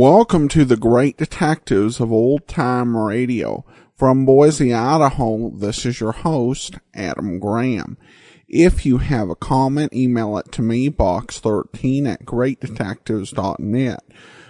Welcome to the Great Detectives of Old Time Radio. From Boise, Idaho, this is your host, Adam Graham. If you have a comment, email it to me, box13@greatdetectives.net.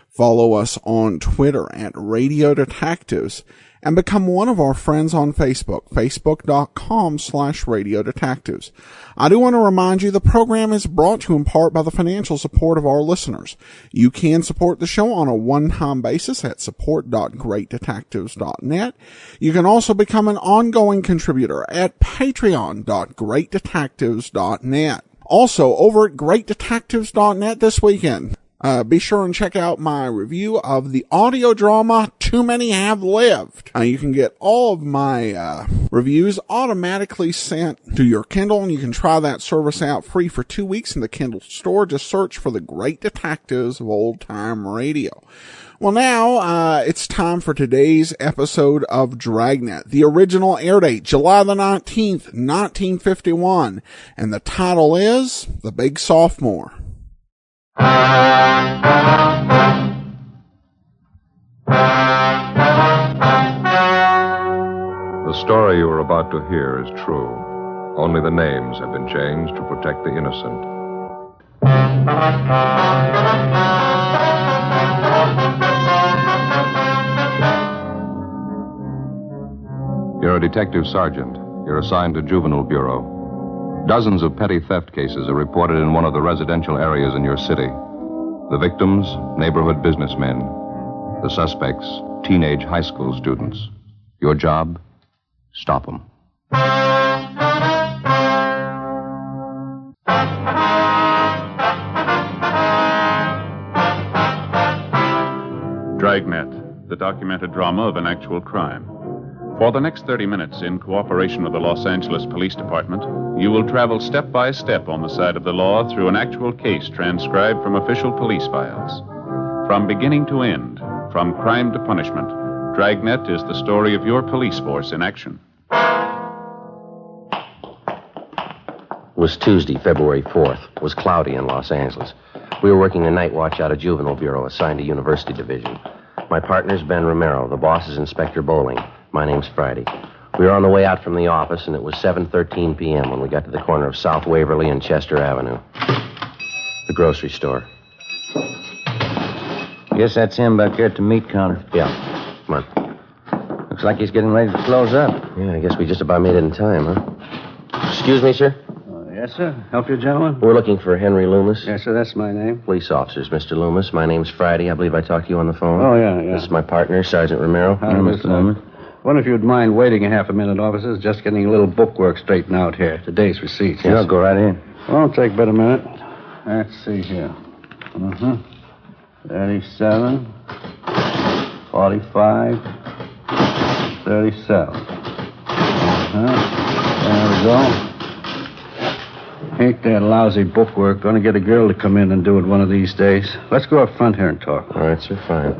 Follow us on Twitter at Radio Detectives, and become one of our friends on Facebook, facebook.com/Radio Detectives. I do want to remind you the program is brought to you in part by the financial support of our listeners. You can support the show on a one-time basis at support.greatdetectives.net. You can also become an ongoing contributor at patreon.greatdetectives.net. Also, over at greatdetectives.net this weekend, be sure and check out my review of the audio drama Too Many Have Lived. You can get all of my reviews automatically sent to your Kindle, and you can try that service out free for 2 weeks in the Kindle store. Just search for the Great Detectives of Old Time Radio. Well, now it's time for today's episode of Dragnet. The original air date, July the 19th, 1951, and the title is The Big Sophomore. The story you are about to hear is true. Only the names have been changed to protect the innocent. You're a detective sergeant. You're assigned to Juvenile Bureau. Dozens of petty theft cases are reported in one of the residential areas in your city. The victims, neighborhood businessmen. The suspects, teenage high school students. Your job? Stop them. Dragnet, the documented drama of an actual crime. For the next 30 minutes, in cooperation with the Los Angeles Police Department, you will travel step by step on the side of the law through an actual case transcribed from official police files. From beginning to end, from crime to punishment, Dragnet is the story of your police force in action. It was Tuesday, February 4th. It was cloudy in Los Angeles. We were working the night watch out of Juvenile Bureau, assigned to University Division. My partner's Ben Romero. The boss is Inspector Bowling. My name's Friday. We were on the way out from the office, and it was 7:13 p.m. when we got to the corner of South Waverly and Chester Avenue. The grocery store. Guess that's him back there at the meat counter. Yeah. Come on. Looks like he's getting ready to close up. Yeah, I guess we just about made it in time, huh? Excuse me, sir? Yes, sir. Help you, gentlemen? We're looking for Henry Loomis. Yes, sir. That's my name. Police officers, Mr. Loomis. My name's Friday. I believe I talked to you on the phone. Oh, yeah. This is my partner, Sergeant Romero. Hi, Mr. Loomis. Wonder if you'd mind waiting a half a minute, officers. Just getting a little bookwork straightened out here. Today's receipts. Yeah, I'll go right in. Well, it'll take but a minute. Let's see here. 37, 45, 37. There we go. Ain't that lousy bookwork. Gonna get a girl to come in and do it one of these days. Let's go up front here and talk. All right, sir, fine.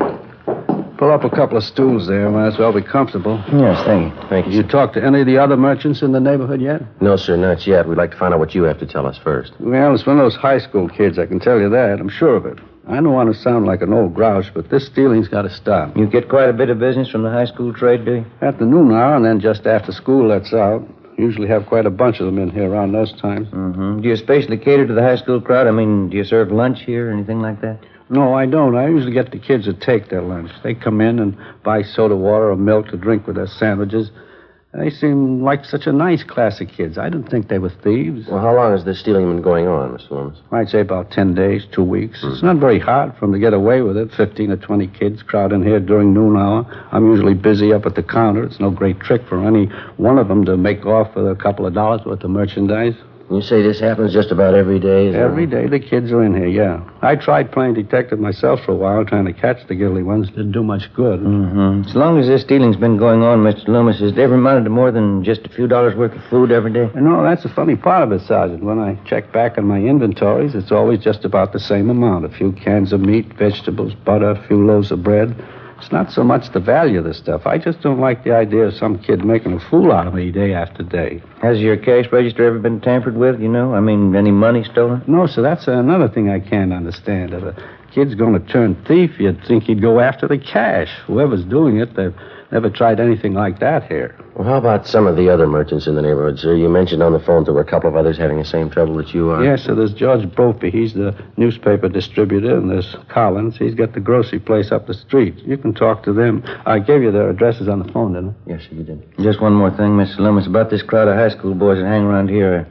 Pull up a couple of stools there. Might as well be comfortable. Yes, thank you. Thank you. You talked to any of the other merchants in the neighborhood yet? No, sir, not yet. We'd like to find out what you have to tell us first. Well, it's one of those high school kids, I can tell you that. I'm sure of it. I don't want to sound like an old grouch, but this stealing's got to stop. You get quite a bit of business from the high school trade, do you? At the noon hour, and then just after school lets out. Usually have quite a bunch of them in here around those times. Mm-hmm. Do you especially cater to the high school crowd? I mean, do you serve lunch here or anything like that? No, I don't. I usually get the kids to take their lunch. They come in and buy soda water or milk to drink with their sandwiches. They seem like such a nice class of kids. I didn't think they were thieves. Well, how long has this stealing been going on, Mr. Loomis? I'd say about 10 days, 2 weeks. It's not very hard for them to get away with it. 15 or 20 kids crowd in here during noon hour. I'm usually busy up at the counter. It's no great trick for any one of them to make off with a couple of dollars worth of merchandise. You say this happens just about every day? Every day the kids are in here, yeah. I tried playing detective myself for a while, trying to catch the guilty ones. Didn't do much good. Mm-hmm. As long as this stealing's been going on, Mr. Loomis, has it ever amounted to more than just a few dollars worth of food every day? No, that's the funny part of it, Sergeant. When I check back on my inventories, it's always just about the same amount. A few cans of meat, vegetables, butter, a few loaves of bread. It's not so much the value of the stuff. I just don't like the idea of some kid making a fool out of me day after day. Has your cash register ever been tampered with, you know? I mean, any money stolen? No, sir, that's another thing I can't understand. If a kid's going to turn thief, you'd think he'd go after the cash. Whoever's doing it, they've never tried anything like that here. Well, how about some of the other merchants in the neighborhood, sir? You mentioned on the phone there were a couple of others having the same trouble that you are. Yes, so there's George Brophy. He's the newspaper distributor, and there's Collins. He's got the grocery place up the street. You can talk to them. I gave you their addresses on the phone, didn't I? Yes, sir, you did. Just one more thing, Mr. Loomis, about this crowd of high school boys that hang around here.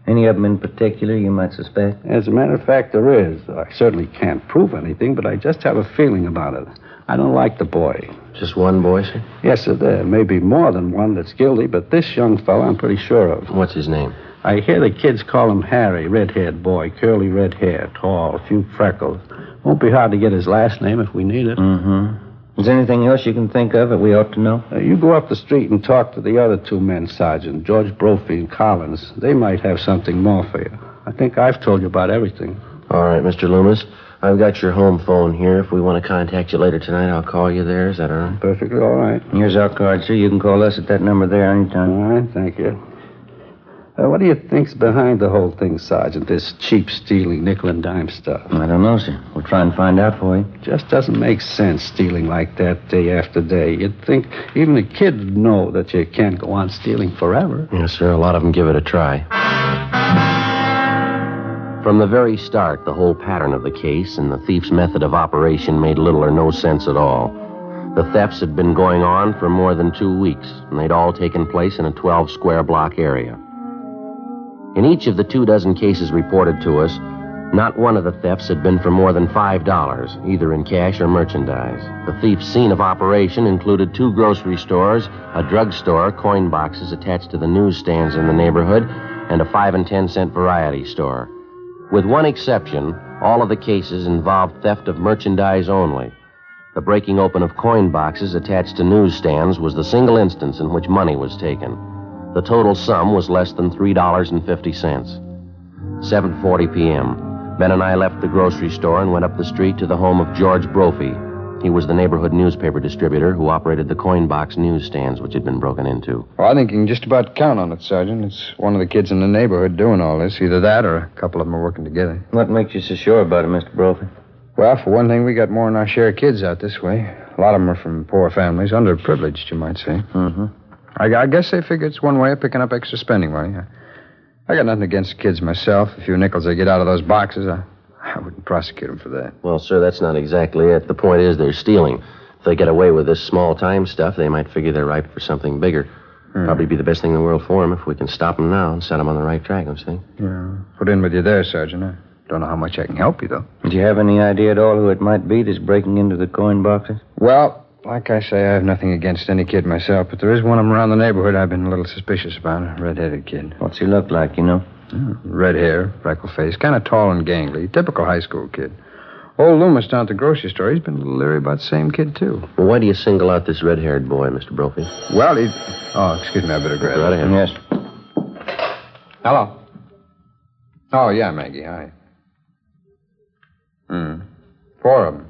Any of them in particular you might suspect? As a matter of fact, there is. I certainly can't prove anything, but I just have a feeling about it. I don't like the boy. Just one boy, sir? Yes, sir, there may be more than one that's guilty, but this young fellow I'm pretty sure of. What's his name? I hear the kids call him Harry, red-haired boy, curly red hair, tall, a few freckles. Won't be hard to get his last name if we need it. Mm-hmm. Is there anything else you can think of that we ought to know? You go up the street and talk to the other two men, Sergeant, George Brophy and Collins. They might have something more for you. I think I've told you about everything. All right, Mr. Loomis. I've got your home phone here. If we want to contact you later tonight, I'll call you there. Is that all right? Perfectly all right. Here's our card, sir. You can call us at that number there anytime. All right, thank you. What do you think's behind the whole thing, Sergeant, this cheap stealing, nickel and dime stuff? I don't know, sir. We'll try and find out for you. Just doesn't make sense stealing like that day after day. You'd think even a kid would know that you can't go on stealing forever. Yes, sir. A lot of them give it a try. From the very start, the whole pattern of the case and the thief's method of operation made little or no sense at all. The thefts had been going on for more than 2 weeks, and they'd all taken place in a 12-square block area. In each of the 24 cases reported to us, not one of the thefts had been for more than $5, either in cash or merchandise. The thief's scene of operation included 2 grocery stores, a drugstore, coin boxes attached to the newsstands in the neighborhood, and a 5 and 10 cent variety store. With one exception, all of the cases involved theft of merchandise only. The breaking open of coin boxes attached to newsstands was the single instance in which money was taken. The total sum was less than $3.50. 7:40 p.m. Ben and I left the grocery store and went up the street to the home of George Brophy. He was the neighborhood newspaper distributor who operated the coin box newsstands which had been broken into. Well, I think you can just about count on it, Sergeant. It's one of the kids in the neighborhood doing all this. Either that or a couple of them are working together. What makes you so sure about it, Mr. Brophy? Well, for one thing, we got more than our share of kids out this way. A lot of them are from poor families, underprivileged, you might say. Mm-hmm. I guess they figure it's one way of picking up extra spending money. I got nothing against the kids myself. A few nickels they get out of those boxes, I wouldn't prosecute them for that. Well, sir, that's not exactly it. The point is they're stealing. If they get away with this small-time stuff, they might figure they're ripe for something bigger. Probably be the best thing in the world for them if we can stop them now and set them on the right track, don't you think? Yeah. Put in with you there, Sergeant. I don't know how much I can help you, though. Do you have any idea at all who it might be that's breaking into the coin boxes? Well, like I say, I have nothing against any kid myself, but there is one of them around the neighborhood I've been a little suspicious about, a red-headed kid. What's he look like, you know? Red hair, freckle face, kind of tall and gangly, typical high school kid. Old Loomis down at the grocery store, he's been a little leery about the same kid, too. Well, why do you single out this red-haired boy, Mr. Brophy? Well, he... Oh, excuse me, I better grab Right it. ahead. Yes. Hello. Oh, yeah, Maggie, hi. 4 of them.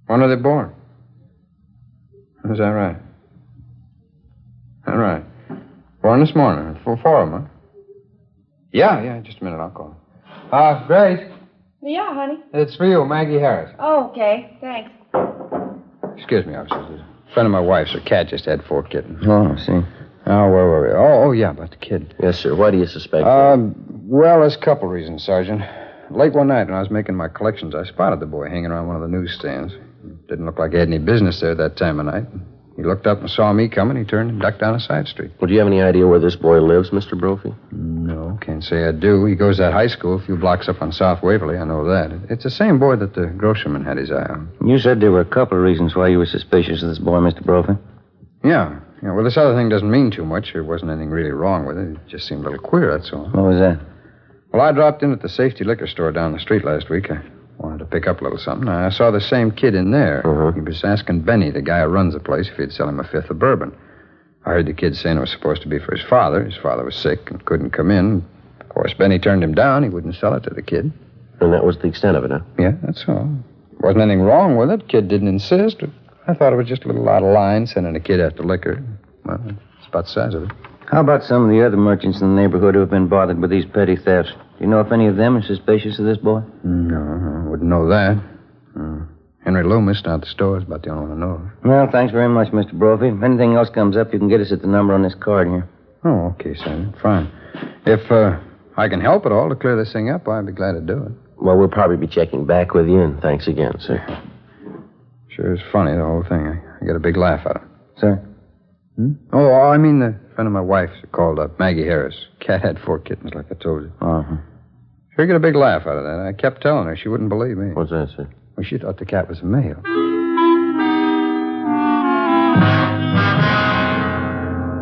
When are they born? Is that right? All right. Born this morning. 4 of them, huh? Yeah, just a minute, I'll call. Grace, Yeah, honey. it's for you, Maggie Harris. Oh, okay. Thanks. Excuse me, officer. A friend of my wife's, her cat just had 4 kittens. Oh, I see. Oh, where were we? Oh, yeah, about the kid. Yes, sir. Why do you suspect Well, there's a couple reasons, Sergeant. Late one night when I was making my collections, I spotted the boy hanging around one of the newsstands. Didn't look like he had any business there that time of night. He looked up and saw me coming. He turned and ducked down a side street. Well, do you have any idea where this boy lives, Mr. Brophy? No, can't say I do. He goes to that high school a few blocks up on South Waverly. I know that. It's the same boy that the grocerman had his eye on. You said there were a couple of reasons why you were suspicious of this boy, Mr. Brophy. Yeah. Well, this other thing doesn't mean too much. There wasn't anything really wrong with it. It just seemed a little queer, that's all. What was that? Well, I dropped in at the safety liquor store down the street last week. I wanted to pick up a little something. I saw the same kid in there. He was asking Benny, the guy who runs the place, if he'd sell him a 5th of bourbon. I heard the kid saying it was supposed to be for his father. His father was sick and couldn't come in. Of course, Benny turned him down. He wouldn't sell it to the kid. And that was the extent of it, huh? Yeah, that's all. Wasn't anything wrong with it. Kid didn't insist. I thought it was just a little out of line sending a kid after liquor. Well, it's about the size of it. How about some of the other merchants in the neighborhood who have been bothered with these petty thefts? Do you know if any of them are suspicious of this boy? No, I wouldn't know that. Henry Loomis down at the store is about the only one I know of. Well, thanks very much, Mr. Brophy. If anything else comes up, you can get us at the number on this card here. Oh, okay, Sergeant. Fine. If I can help at all to clear this thing up, I'd be glad to do it. Well, we'll probably be checking back with you, and thanks again, sir. Sure is funny, the whole thing. I get a big laugh out of it. Sir? Oh, I mean the friend of my wife's called Maggie Harris. Cat had 4 kittens, like I told you. Uh-huh. Sure get a big laugh out of that. I kept telling her. She wouldn't believe me. What's that, sir? Well, she thought the cat was a male.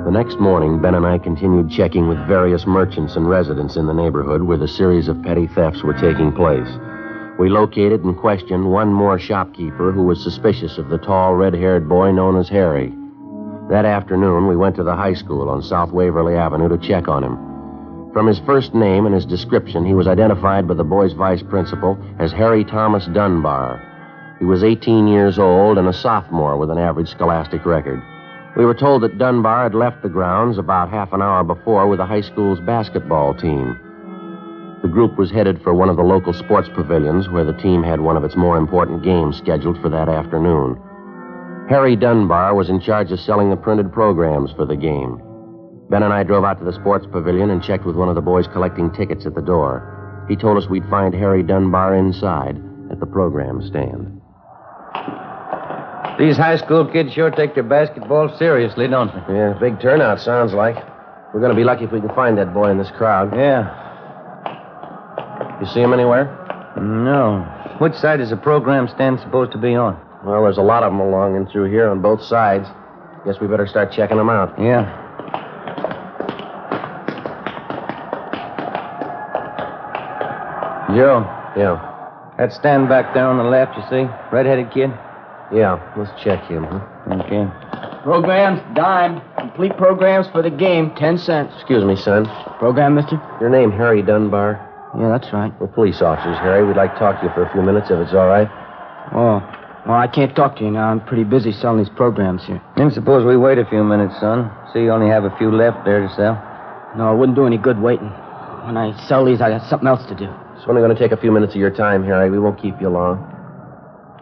The next morning, Ben and I continued checking with various merchants and residents in the neighborhood where the series of petty thefts were taking place. We located and questioned one more shopkeeper who was suspicious of the tall, red-haired boy known as Harry. That afternoon, we went to the high school on South Waverly Avenue to check on him. From his first name and his description, he was identified by the boy's vice principal as Harry Thomas Dunbar. He was 18 years old and a sophomore with an average scholastic record. We were told that Dunbar had left the grounds about half an hour before with the high school's basketball team. The group was headed for one of the local sports pavilions where the team had one of its more important games scheduled for that afternoon. Harry Dunbar was in charge of selling the printed programs for the game. Ben and I drove out to the sports pavilion and checked with one of the boys collecting tickets at the door. He told us we'd find Harry Dunbar inside at the program stand. These high school kids sure take their basketball seriously, don't they? Yeah, big turnout, sounds like. We're going to be lucky if we can find that boy in this crowd. Yeah. You see him anywhere? No. Which side is the program stand supposed to be on? Well, there's a lot of them along and through here on both sides. Guess we better start checking them out. Yeah. Joe. Yeah. That stand back there on the left, you see? Red-headed kid? Yeah, let's check him, huh? Okay. Programs, dime. Complete programs for the game, 10 cents. Excuse me, son. Program, mister? Your name Harry Dunbar? Yeah, that's right. We're police officers, Harry. We'd like to talk to you for a few minutes, if it's all right. Oh, well, I can't talk to you now. I'm pretty busy selling these programs here. Then suppose we wait a few minutes, son. See, you only have a few left there to sell. No, it wouldn't do any good waiting. When I sell these, I got something else to do. It's only going to take a few minutes of your time, Harry. We won't keep you long.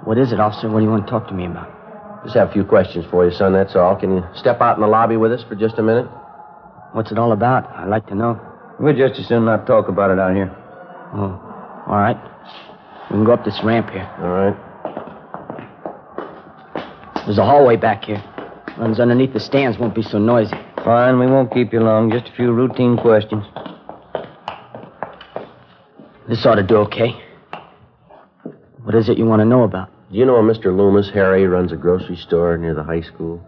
What is it, officer? What do you want to talk to me about? Just have a few questions for you, son, that's all. Can you step out in the lobby with us for just a minute? What's it all about? I'd like to know. We'd just as soon not talk about it out here. Oh, all right. We can go up this ramp here. All right. There's a hallway back here. Runs underneath the stands, won't be so noisy. Fine, we won't keep you long. Just a few routine questions. This ought to do okay. What is it you want to know about? Do you know a Mr. Loomis? Harry runs a grocery store near the high school.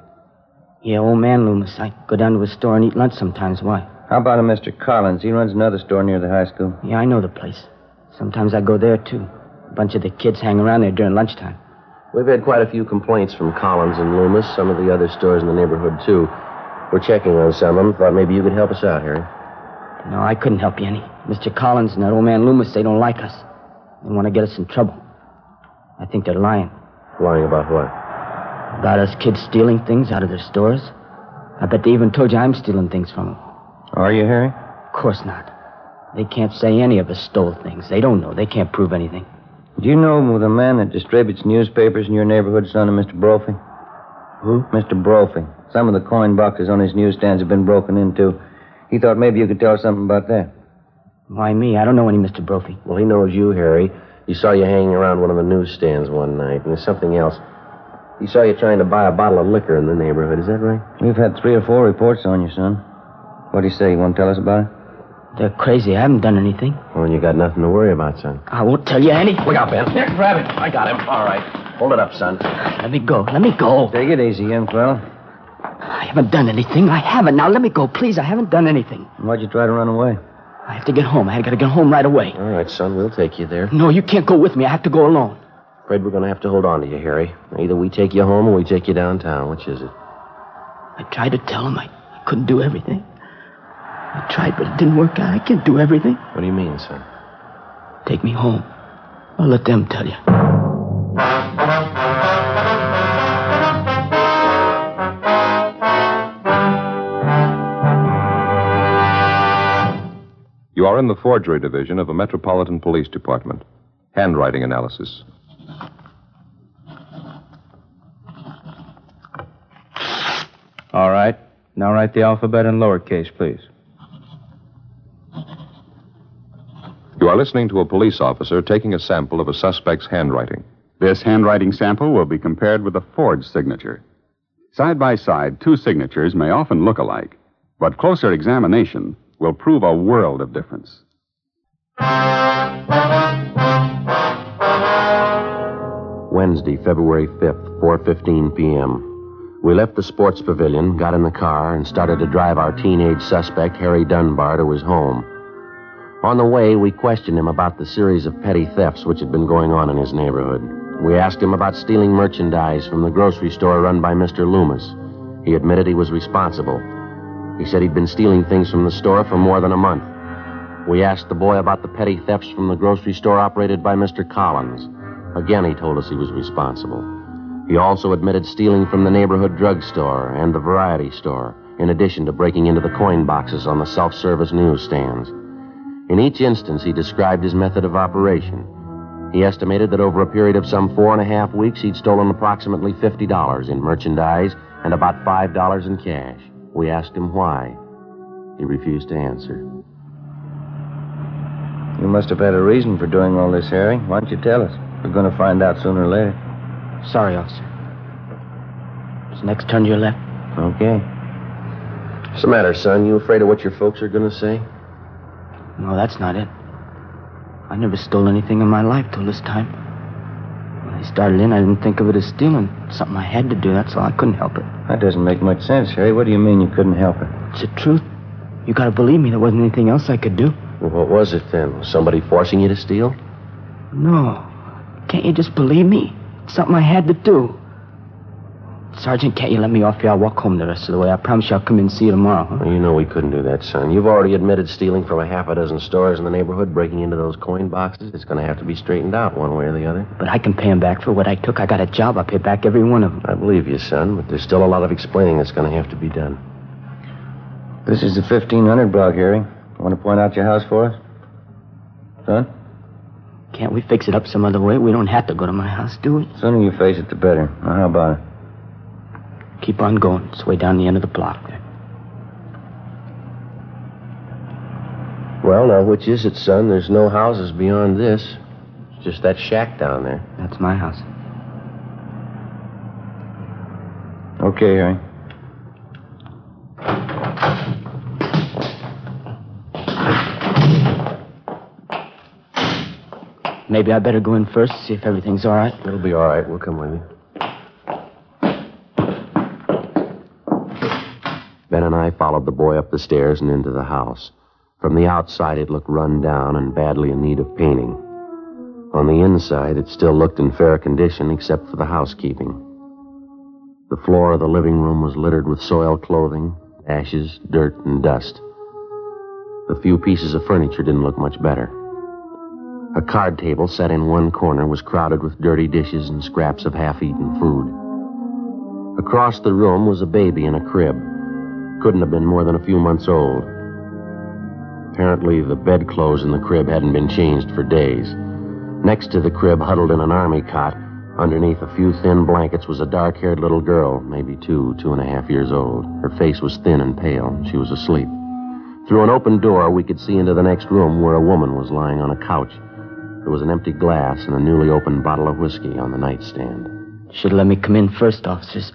Yeah, old man Loomis. I go down to his store and eat lunch sometimes. Why? How about a Mr. Collins? He runs another store near the high school. Yeah, I know the place. Sometimes I go there, too. A bunch of the kids hang around there during lunchtime. We've had quite a few complaints from Collins and Loomis, some of the other stores in the neighborhood, too. We're checking on some of them. Thought maybe you could help us out, Harry. No, I couldn't help you any. Mr. Collins and that old man Loomis, they don't like us. They want to get us in trouble. I think they're lying. Lying about what? About us kids stealing things out of their stores. I bet they even told you I'm stealing things from them. Are you, Harry? Of course not. They can't say any of us stole things. They don't know. They can't prove anything. Do you know the man that distributes newspapers in your neighborhood, son of Mr. Brophy? Who? Mr. Brophy. Some of the coin boxes on his newsstands have been broken into. He thought maybe you could tell us something about that. Why me? I don't know any Mr. Brophy. Well, he knows you, Harry. He saw you hanging around one of the newsstands one night, and there's something else. He saw you trying to buy a bottle of liquor in the neighborhood. Is that right? We've had 3 or 4 reports on you, son. What do you say? You want to tell us about it? They're crazy. I haven't done anything. Well, you got nothing to worry about, son. I won't tell you anything. Look out, Ben. Here, grab him. I got him. All right. Hold it up, son. Let me go. Let me go. Take it easy, young fella. I haven't done anything. I haven't. Now let me go, please. I haven't done anything. Why'd you try to run away? I have to get home. I got to get home right away. All right, son. We'll take you there. No, you can't go with me. I have to go alone. Afraid we're going to have to hold on to you, Harry. Either we take you home or we take you downtown. Which is it? I tried to tell him I couldn't do everything. I tried, but it didn't work out. I can't do everything. What do you mean, son? Take me home. I'll let them tell you. You are in the forgery division of the Metropolitan Police Department. Handwriting analysis. Now write the alphabet in lowercase, please. You are listening to a police officer taking a sample of a suspect's handwriting. This handwriting sample will be compared with a forged signature. Side by side, two signatures may often look alike, but closer examination will prove a world of difference. Wednesday, February 5th, 4:15 p.m. We left the sports pavilion, got in the car, and started to drive our teenage suspect, Harry Dunbar, to his home. On the way, we questioned him about the series of petty thefts which had been going on in his neighborhood. We asked him about stealing merchandise from the grocery store run by Mr. Loomis. He admitted he was responsible. He said he'd been stealing things from the store for more than a month. We asked the boy about the petty thefts from the grocery store operated by Mr. Collins. Again, he told us he was responsible. He also admitted stealing from the neighborhood drugstore and the variety store, in addition to breaking into the coin boxes on the self-service newsstands. In each instance, he described his method of operation. He estimated that over a period of some 4.5 weeks, he'd stolen approximately $50 in merchandise and about $5 in cash. We asked him why. He refused to answer. You must have had a reason for doing all this, Harry. Why don't you tell us? We're going to find out sooner or later. Sorry, officer. Is the next turn to your left? Okay. What's the matter, son? You afraid of what your folks are going to say? No, that's not it. I never stole anything in my life till this time. When I started in, I didn't think of it as stealing. Something I had to do, that's all. I couldn't help it. That doesn't make much sense, Harry. What do you mean you couldn't help it? It's the truth. You gotta believe me. There wasn't anything else I could do. Well, what was it then? Was somebody forcing you to steal? No. Can't you just believe me? It's something I had to do. Sergeant, can't you let me off here? I'll walk home the rest of the way. I promise you I'll come in and see you tomorrow, huh? Well, you know we couldn't do that, son. You've already admitted stealing from a half a dozen stores in the neighborhood, breaking into those coin boxes. It's going to have to be straightened out one way or the other. But I can pay him back for what I took. I got a job. I'll pay back every one of them. I believe you, son, but there's still a lot of explaining that's going to have to be done. This is the 1500 block, Harry. Want to point out your house for us? Son? Can't we fix it up some other way? We don't have to go to my house, do we? The sooner you face it, the better. Now, how about it? Keep on going. It's way down the end of the block there. Well, now, which is it, son? There's no houses beyond this. It's just that shack down there. That's my house. Okay, Harry. Maybe I better go in first, see if everything's all right. It'll be all right. We'll come with you. Ben and I followed the boy up the stairs and into the house. From the outside, it looked run down and badly in need of painting. On the inside, it still looked in fair condition, except for the housekeeping. The floor of the living room was littered with soiled clothing, ashes, dirt, and dust. The few pieces of furniture didn't look much better. A card table set in one corner was crowded with dirty dishes and scraps of half-eaten food. Across the room was a baby in a crib. Couldn't have been more than a few months old. Apparently, the bedclothes in the crib hadn't been changed for days. Next to the crib, huddled in an army cot, underneath a few thin blankets, was a dark-haired little girl, maybe 2.5 years old. Her face was thin and pale. She was asleep. Through an open door, we could see into the next room where a woman was lying on a couch. There was an empty glass and a newly opened bottle of whiskey on the nightstand. Should have let me come in first, officers.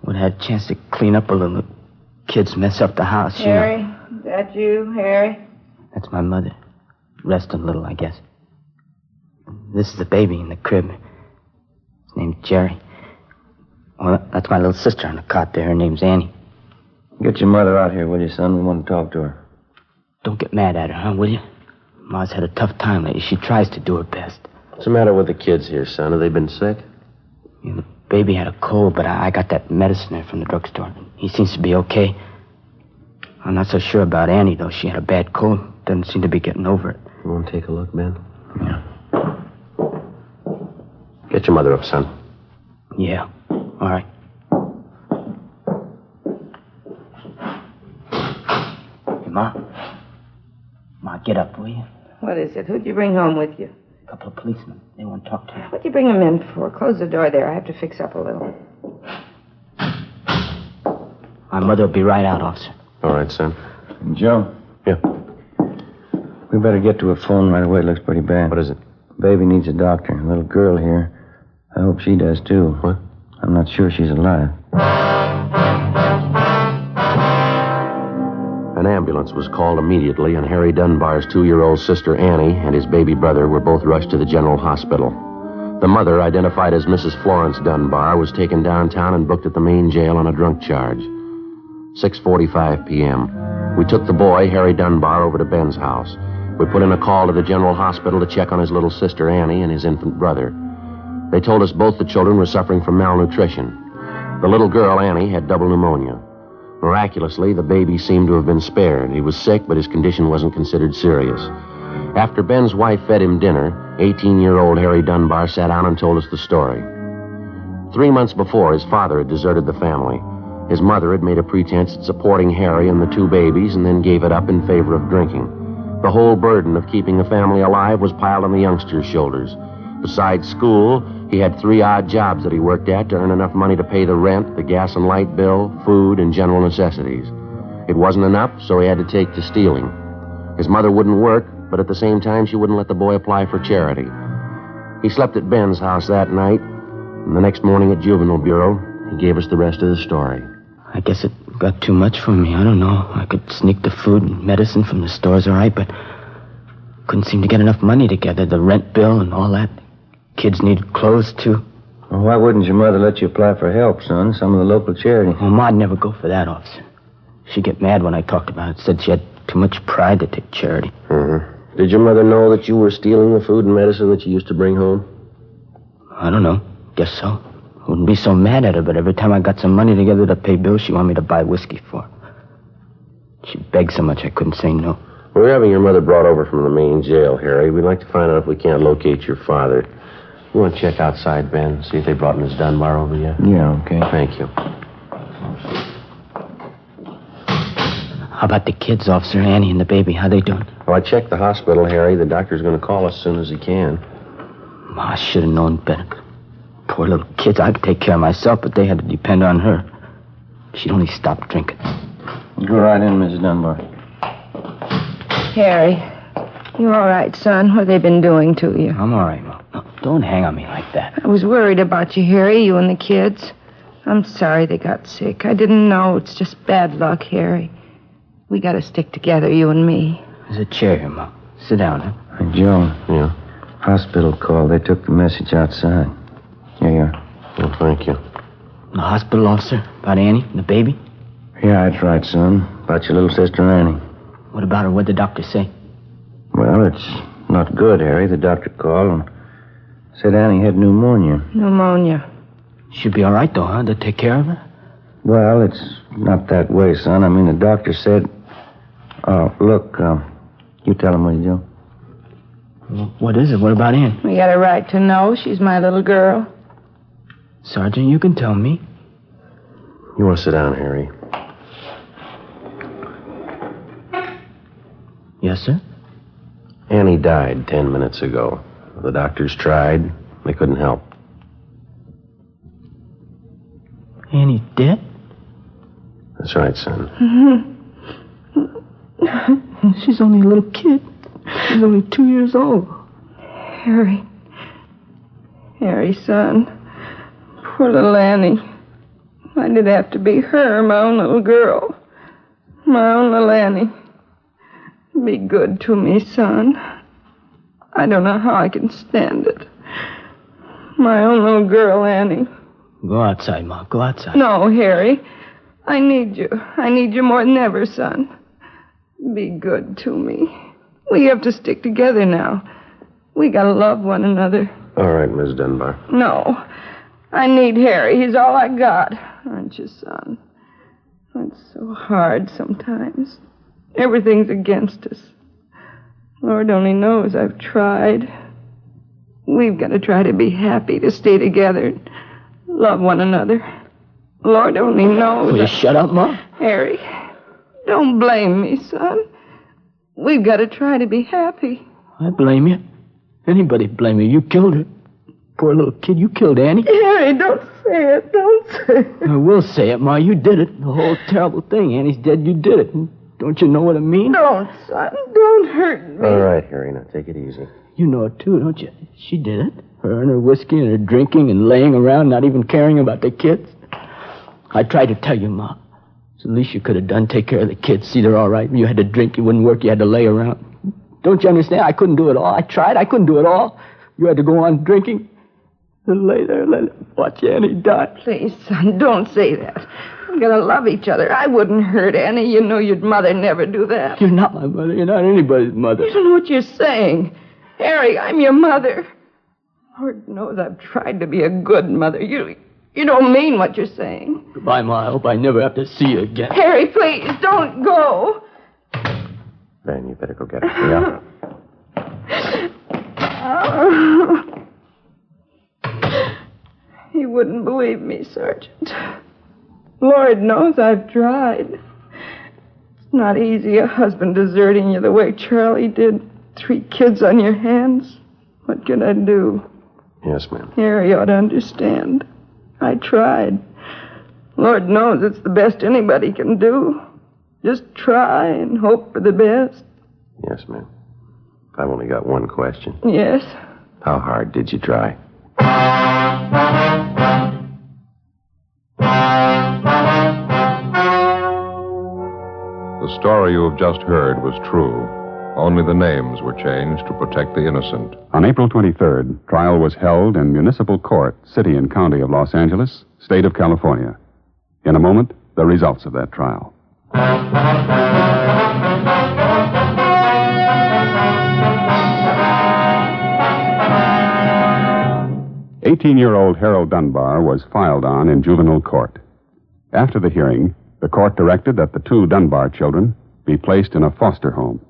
Would have had a chance to clean up a little. Kids mess up the house, Harry, is that you, Harry? That's my mother. Resting a little, I guess. This is the baby in the crib. His name's Jerry. Well, that's my little sister on the cot there. Her name's Annie. Get your mother out here, will you, son? We want to talk to her. Don't get mad at her, huh, will you? Ma's had a tough time lately. She tries to do her best. What's the matter with the kids here, son? Have they been sick? Yeah, the baby had a cold, but I got that medicine there from the drugstore. He seems to be okay. I'm not so sure about Annie, though. She had a bad cold. Doesn't seem to be getting over it. You want to take a look, Ben? Yeah. Get your mother up, son. Yeah. All right. Hey, Ma. Ma, get up, will you? What is it? Who'd you bring home with you? A couple of policemen. They want to talk to you. What'd you bring them in for? Close the door there. I have to fix up a little. My mother will be right out, officer. All right, son. Joe? Yeah. We better get to a phone right away. It looks pretty bad. What is it? Baby needs a doctor. A little girl here. I hope she does, too. What? I'm not sure she's alive. An ambulance was called immediately, and Harry Dunbar's 2-year-old sister Annie and his baby brother were both rushed to the general hospital. The mother, identified as Mrs. Florence Dunbar, was taken downtown and booked at the main jail on a drunk charge. 6:45 p.m. We took the boy, Harry Dunbar, over to Ben's house. We put in a call to the general hospital to check on his little sister Annie and his infant brother. They told us both the children were suffering from malnutrition. The little girl, Annie, had double pneumonia. Miraculously, the baby seemed to have been spared. He was sick, but his condition wasn't considered serious. After Ben's wife fed him dinner, 18-year-old Harry Dunbar sat down and told us the story. 3 months before, his father had deserted the family. His mother had made a pretense at supporting Harry and the 2 babies and then gave it up in favor of drinking. The whole burden of keeping the family alive was piled on the youngster's shoulders. Besides school, he had 3 odd jobs that he worked at to earn enough money to pay the rent, the gas and light bill, food, and general necessities. It wasn't enough, so he had to take to stealing. His mother wouldn't work, but at the same time, she wouldn't let the boy apply for charity. He slept at Ben's house that night, and the next morning at Juvenile Bureau, he gave us the rest of the story. I guess it got too much for me. I don't know. I could sneak the food and medicine from the stores, all right, but couldn't seem to get enough money together. The rent bill and all that. Kids needed clothes, too. Well, why wouldn't your mother let you apply for help, son? Some of the local charity. Well, Ma'd never go for that, officer. She'd get mad when I talked about it. Said she had too much pride to take charity. Mm-hmm. Did your mother know that you were stealing the food and medicine that you used to bring home? I don't know. Guess so. Wouldn't be so mad at her, but every time I got some money together to pay bills, she wanted me to buy whiskey for her. She begged so much I couldn't say no. We're having your mother brought over from the main jail, Harry. We'd like to find out if we can't locate your father. You want to check outside, Ben? See if they brought Miss Dunbar over yet? Yeah, okay. Thank you. How about the kids, Officer? Annie and the baby? How they doing? Well, I checked the hospital, Harry. The doctor's going to call us as soon as he can. I should have known better. Poor little kids. I could take care of myself, but they had to depend on her. She'd only stopped drinking. Go right in, Mrs. Dunbar. Harry, you all right, son? What have they been doing to you? I'm all right, Mom. No, don't hang on me like that. I was worried about you, Harry, you and the kids. I'm sorry they got sick. I didn't know. It's just bad luck, Harry. We got to stick together, you and me. There's a chair here, Mom. Sit down, huh? Hey, Joe. Yeah? Hospital call. They took the message outside. Here you are. Well, thank you. The hospital, officer? About Annie and the baby? Yeah, that's right, son. About your little sister, Annie. What about her? What'd the doctor say? Well, it's not good, Harry. The doctor called and said Annie had pneumonia. Pneumonia. She'll be all right, though, huh? They'll take care of her? Well, it's not that way, son. I mean, the doctor said... Oh, look, you tell him, will you, Joe? Well, what is it? What about Annie? We got a right to know. She's my little girl. Sergeant, you can tell me. You want to sit down, Harry? Yes, sir? Annie died 10 minutes ago. The doctors tried. They couldn't help. Annie dead? That's right, son. She's only a little kid. She's only 2 years old. Harry. Harry, son. Poor little Annie. Why did it have to be her, my own little girl? My own little Annie. Be good to me, son. I don't know how I can stand it. My own little girl, Annie. Go outside, Mom. Go outside. No, Harry. I need you. I need you more than ever, son. Be good to me. We have to stick together now. We gotta love one another. All right, Miss Dunbar. No. I need Harry. He's all I got. Aren't you, son? It's so hard sometimes. Everything's against us. Lord only knows I've tried. We've got to try to be happy, to stay together, love one another. Lord only knows. Will you shut up, Mom? Harry, don't blame me, son. We've got to try to be happy. I blame you. Anybody blame you. You killed her. Poor little kid, you killed Annie. Harry, don't say it. Don't say it. I will say it, Ma. You did it. The whole terrible thing. Annie's dead. You did it. Don't you know what I mean? Don't, son. Don't hurt me. All right, Harry, now take it easy. You know it, too, don't you? She did it. Her and her whiskey and her drinking and laying around, not even caring about the kids. I tried to tell you, Ma. It's the least you could have done. Take care of the kids. See they're all right. You had to drink. You wouldn't work. You had to lay around. Don't you understand? I couldn't do it all. I tried. I couldn't do it all. You had to go on drinking and lay there and watch Annie die. Please, son, don't say that. We're going to love each other. I wouldn't hurt Annie. You know your mother never do that. You're not my mother. You're not anybody's mother. You don't know what you're saying. Harry, I'm your mother. Lord knows I've tried to be a good mother. You don't mean what you're saying. Goodbye, Ma. I hope I never have to see you again. Harry, please, don't go. Ben, you better go get her. Yeah? He wouldn't believe me, Sergeant. Lord knows I've tried. It's not easy, a husband deserting you the way Charlie did. 3 kids on your hands. What can I do? Yes, ma'am. Harry ought to understand. I tried. Lord knows it's the best anybody can do. Just try and hope for the best. Yes, ma'am. I've only got one question. Yes? How hard did you try? The story you have just heard was true. Only the names were changed to protect the innocent. On April 23rd, trial was held in municipal court, city and county of Los Angeles, state of California. In a moment, the results of that trial. 18-year-old Harold Dunbar was filed on in juvenile court. After the hearing, the court directed that the 2 Dunbar children be placed in a foster home.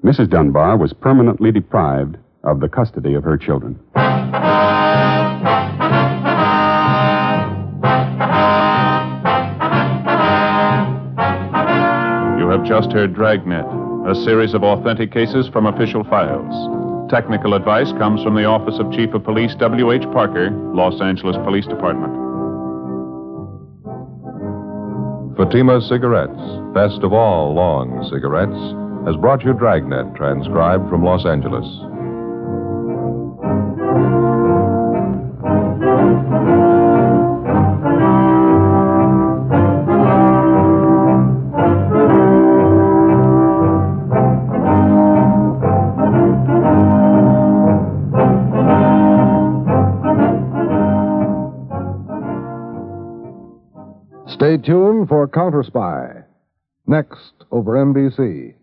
Mrs. Dunbar was permanently deprived of the custody of her children. You have just heard Dragnet, a series of authentic cases from official files. Technical advice comes from the Office of Chief of Police W.H. Parker, Los Angeles Police Department. Fatima Cigarettes, best of all long cigarettes, has brought you Dragnet, transcribed from Los Angeles. Stay tuned for Counter Spy, next over NBC.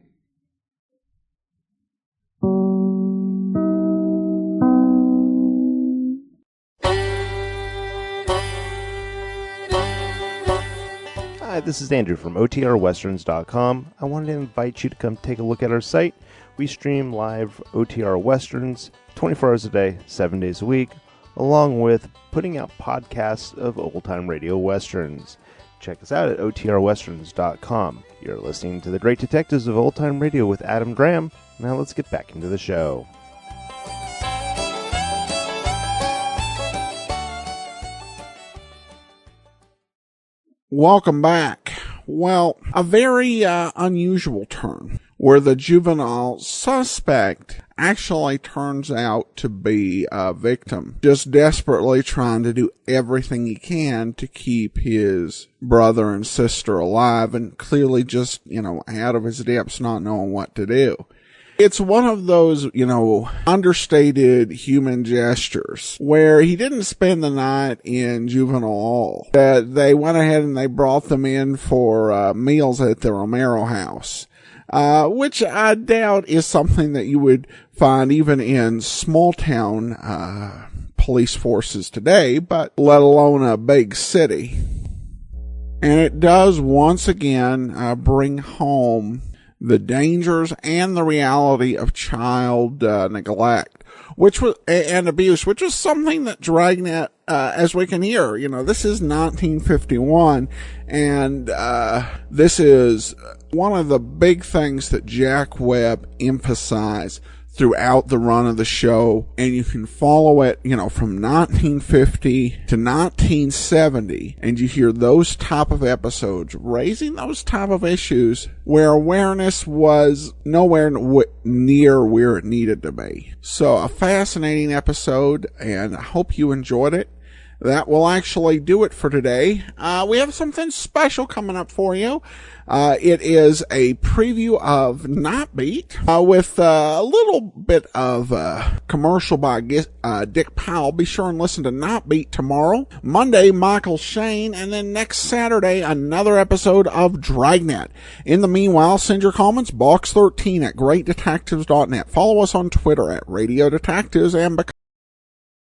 Hi, this is Andrew from OTRWesterns.com. I wanted to invite you to come take a look at our site. We stream live OTR Westerns 24 hours a day, 7 days a week, along with putting out podcasts of old-time radio westerns. Check us out at OTRWesterns.com. You're listening to The Great Detectives of Old Time Radio with Adam Graham. Now let's get back into the show. Welcome back. Well, a very unusual turn where the juvenile suspect actually turns out to be a victim, just desperately trying to do everything he can to keep his brother and sister alive, and clearly just, out of his depths, not knowing what to do. It's one of those, understated human gestures where he didn't spend the night in juvenile hall. They went ahead and they brought them in for meals at the Romero house, which I doubt is something that you would find even in small town police forces today, but let alone a big city. And it does once again bring home the dangers and the reality of child neglect, and abuse, which was something that Dragnet, as we can hear, this is 1951, and this is one of the big things that Jack Webb emphasized throughout the run of the show, and you can follow it, from 1950 to 1970, and you hear those type of episodes raising those type of issues where awareness was nowhere near where it needed to be. So a fascinating episode, and I hope you enjoyed it. That will actually do it for today. We have something special coming up for you. It is a preview of Night Beat with a little bit of commercial by Dick Powell. Be sure and listen to Night Beat tomorrow. Monday, Michael Shane. And then next Saturday, another episode of Dragnet. In the meanwhile, send your comments, box13 at greatdetectives.net. Follow us on Twitter at Radio Detectives, and